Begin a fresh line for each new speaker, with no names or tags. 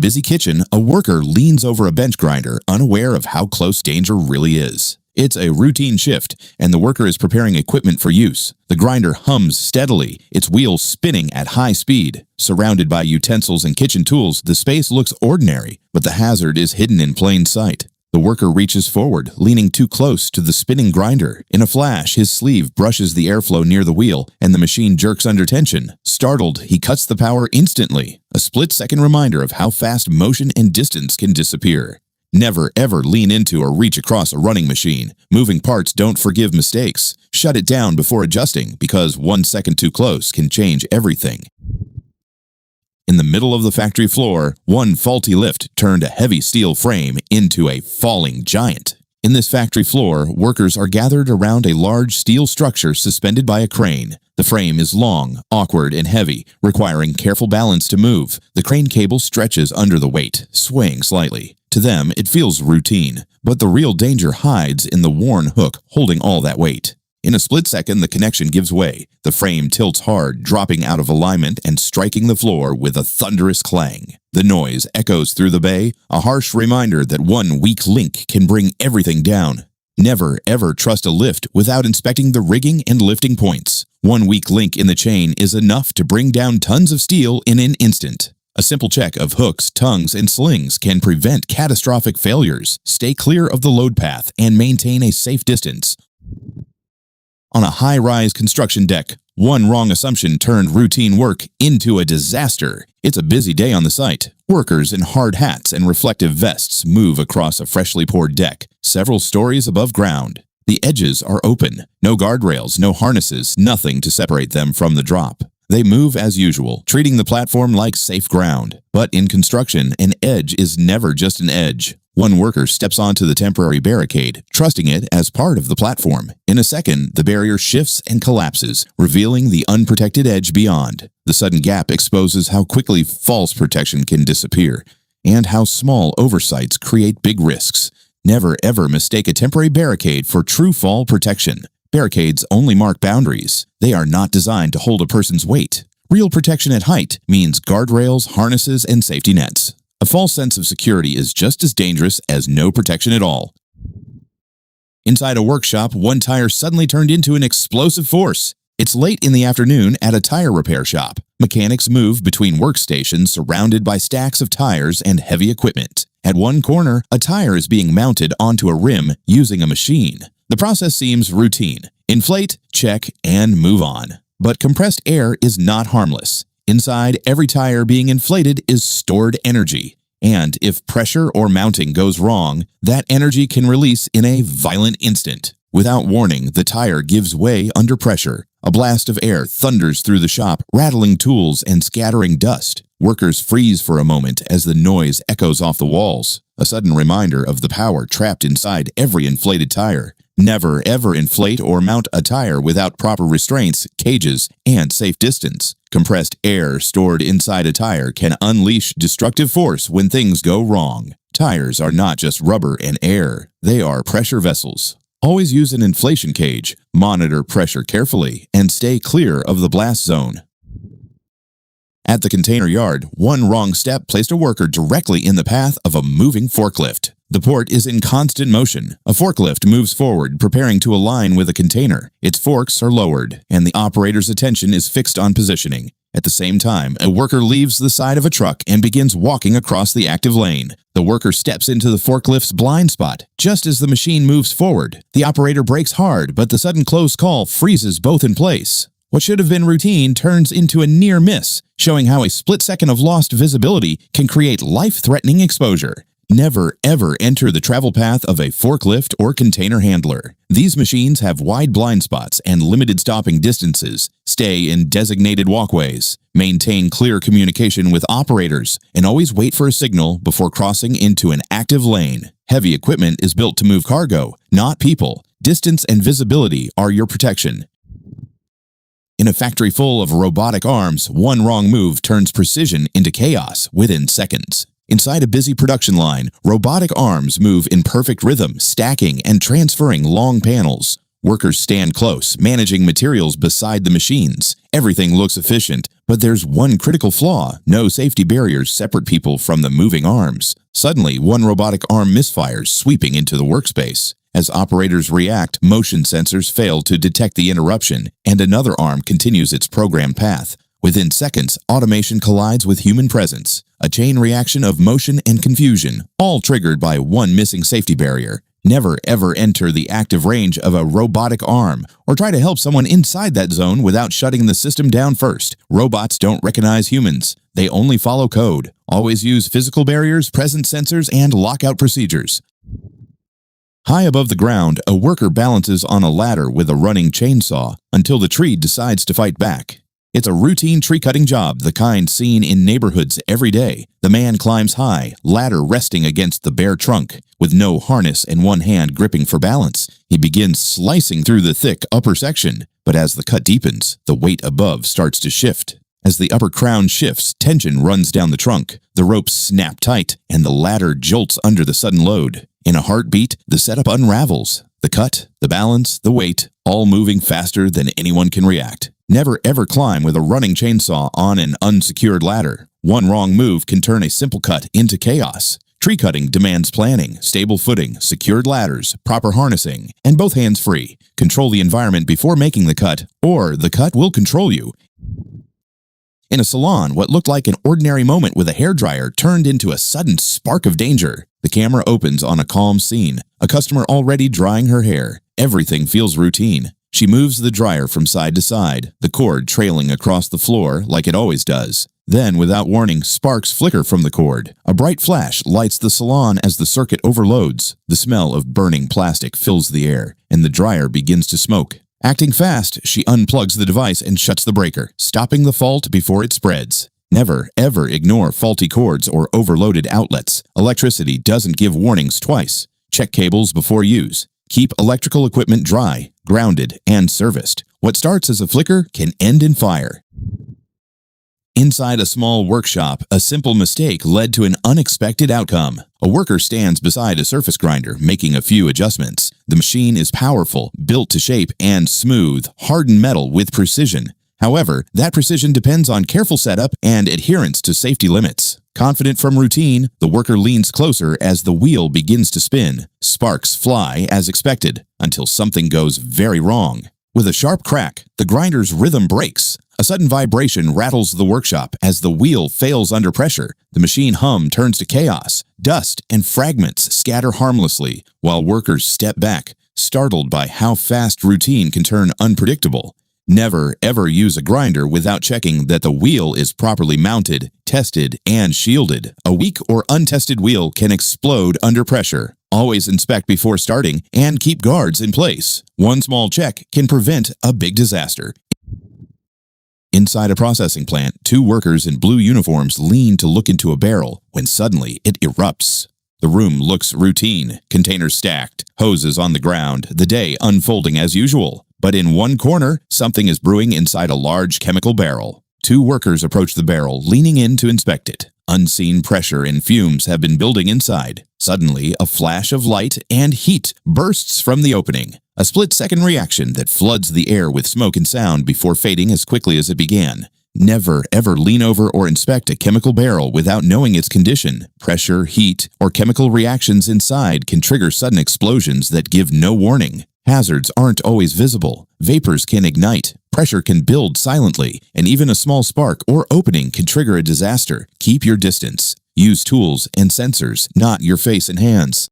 busy kitchen, a worker leans over a bench grinder, unaware of how close danger really is. It's a routine shift, and the worker is preparing equipment for use. The grinder hums steadily, its wheels spinning at high speed. Surrounded by utensils and kitchen tools, the space looks ordinary, but the hazard is hidden in plain sight. The worker reaches forward, leaning too close to the spinning grinder. In a flash, his sleeve brushes the airflow near the wheel, and the machine jerks under tension. Startled, he cuts the power instantly, a split-second reminder of how fast motion and distance can disappear. Never ever lean into or reach across a running machine. Moving parts don't forgive mistakes. Shut it down before adjusting, because 1 second too close can change everything. In the middle of the factory floor, one faulty lift turned a heavy steel frame into a falling giant. In this factory floor, workers are gathered around a large steel structure suspended by a crane. The frame is long, awkward, and heavy, requiring careful balance to move. The crane cable stretches under the weight, swaying slightly. To them, it feels routine, but the real danger hides in the worn hook holding all that weight. In a split second, the connection gives way. The frame tilts hard, dropping out of alignment and striking the floor with a thunderous clang. The noise echoes through the bay, a harsh reminder that one weak link can bring everything down. Never ever trust a lift without inspecting the rigging and lifting points. One weak link in the chain is enough to bring down tons of steel in an instant. A simple check of hooks, tongues, and slings can prevent catastrophic failures. Stay clear of the load path and maintain a safe distance. On a high-rise construction deck, one wrong assumption turned routine work into a disaster. It's a busy day on the site. Workers in hard hats and reflective vests move across a freshly poured deck, several stories above ground. The edges are open. No guardrails, no harnesses, nothing to separate them from the drop. They move as usual, treating the platform like safe ground. But in construction, an edge is never just an edge. One worker steps onto the temporary barricade, trusting it as part of the platform. In a second, the barrier shifts and collapses, revealing the unprotected edge beyond. The sudden gap exposes how quickly false protection can disappear, and how small oversights create big risks. Never ever mistake a temporary barricade for true fall protection. Barricades only mark boundaries. They are not designed to hold a person's weight. Real protection at height means guardrails, harnesses, and safety nets. A false sense of security is just as dangerous as no protection at all. Inside a workshop, one tire suddenly turned into an explosive force. It's late in the afternoon at a tire repair shop. Mechanics move between workstations surrounded by stacks of tires and heavy equipment. At one corner, a tire is being mounted onto a rim using a machine. The process seems routine. Inflate, check, and move on. But compressed air is not harmless. Inside every tire being inflated is stored energy. And if pressure or mounting goes wrong, that energy can release in a violent instant. Without warning, the tire gives way under pressure. A blast of air thunders through the shop, rattling tools and scattering dust. Workers freeze for a moment as the noise echoes off the walls, a sudden reminder of the power trapped inside every inflated tire. Never ever inflate or mount a tire without proper restraints, cages, and safe distance. Compressed air stored inside a tire can unleash destructive force when things go wrong. Tires are not just rubber and air, they are pressure vessels. Always use an inflation cage, monitor pressure carefully, and stay clear of the blast zone. At the container yard, one wrong step placed a worker directly in the path of a moving forklift. The port is in constant motion. A forklift moves forward, preparing to align with a container. Its forks are lowered, and the operator's attention is fixed on positioning. At the same time, a worker leaves the side of a truck and begins walking across the active lane. The worker steps into the forklift's blind spot. Just as the machine moves forward, the operator brakes hard, but the sudden close call freezes both in place. What should have been routine turns into a near miss, showing how a split second of lost visibility can create life-threatening exposure. Never ever enter the travel path of a forklift or container handler. These machines have wide blind spots and limited stopping distances. Stay in designated walkways. Maintain clear communication with operators, and always wait for a signal before crossing into an active lane. Heavy equipment is built to move cargo, not people. Distance and visibility are your protection. In a factory full of robotic arms, one wrong move turns precision into chaos within seconds. Inside a busy production line, robotic arms move in perfect rhythm, stacking and transferring long panels. Workers stand close, managing materials beside the machines. Everything looks efficient, But there's one critical flaw: no safety barriers separate people from the moving arms. Suddenly, one robotic arm misfires, sweeping into the workspace. As operators react, motion sensors fail to detect the interruption, and another arm continues its programmed path. Within seconds, automation collides with human presence, a chain reaction of motion and confusion, all triggered by one missing safety barrier. Never ever enter the active range of a robotic arm, or try to help someone inside that zone without shutting the system down first. Robots don't recognize humans. They only follow code. Always use physical barriers, presence sensors, and lockout procedures. High above the ground, a worker balances on a ladder with a running chainsaw until the tree decides to fight back. It's a routine tree-cutting job, the kind seen in neighborhoods every day. The man climbs high, ladder resting against the bare trunk. With no harness and one hand gripping for balance, he begins slicing through the thick upper section. But as the cut deepens, the weight above starts to shift. As the upper crown shifts, tension runs down the trunk. The ropes snap tight, and the ladder jolts under the sudden load. In a heartbeat, the setup unravels. The cut, the balance, the weight, all moving faster than anyone can react. Never ever climb with a running chainsaw on an unsecured ladder. One wrong move can turn a simple cut into chaos. Tree cutting demands planning, stable footing, secured ladders, proper harnessing, and both hands free. Control the environment before making the cut, or the cut will control you. In a salon, what looked like an ordinary moment with a hairdryer turned into a sudden spark of danger. The camera opens on a calm scene, a customer already drying her hair. Everything feels routine. She moves the dryer from side to side, the cord trailing across the floor like it always does. Then, without warning, sparks flicker from the cord. A bright flash lights the salon as the circuit overloads. The smell of burning plastic fills the air, and the dryer begins to smoke. Acting fast, she unplugs the device and shuts the breaker, stopping the fault before it spreads. Never, ever ignore faulty cords or overloaded outlets. Electricity doesn't give warnings twice. Check cables before use. Keep electrical equipment dry, grounded, and serviced. What starts as a flicker can end in fire. Inside a small workshop, a simple mistake led to an unexpected outcome. A worker stands beside a surface grinder, making a few adjustments. The machine is powerful, built to shape, and smooth, hardened metal with precision. However, that precision depends on careful setup and adherence to safety limits. Confident from routine, the worker leans closer as the wheel begins to spin. Sparks fly as expected, until something goes very wrong. With a sharp crack, the grinder's rhythm breaks. A sudden vibration rattles the workshop as the wheel fails under pressure. The machine hum turns to chaos. Dust and fragments scatter harmlessly, while workers step back, startled by how fast routine can turn unpredictable. Never ever use a grinder without checking that the wheel is properly mounted, tested, and shielded. A weak or untested wheel can explode under pressure. Always inspect before starting and keep guards in place. One small check can prevent a big disaster. Inside a processing plant, two workers in blue uniforms lean to look into a barrel when suddenly it erupts. The room looks routine, containers stacked, hoses on the ground, the day unfolding as usual. But in one corner, something is brewing inside a large chemical barrel. Two workers approach the barrel, leaning in to inspect it. Unseen pressure and fumes have been building inside. Suddenly, a flash of light and heat bursts from the opening. A split-second reaction that floods the air with smoke and sound before fading as quickly as it began. Never ever lean over or inspect a chemical barrel without knowing its condition. Pressure, heat, or chemical reactions inside can trigger sudden explosions that give no warning. Hazards aren't always visible. Vapors can ignite, pressure can build silently, and even a small spark or opening can trigger a disaster. Keep your distance. Use tools and sensors, not your face and hands.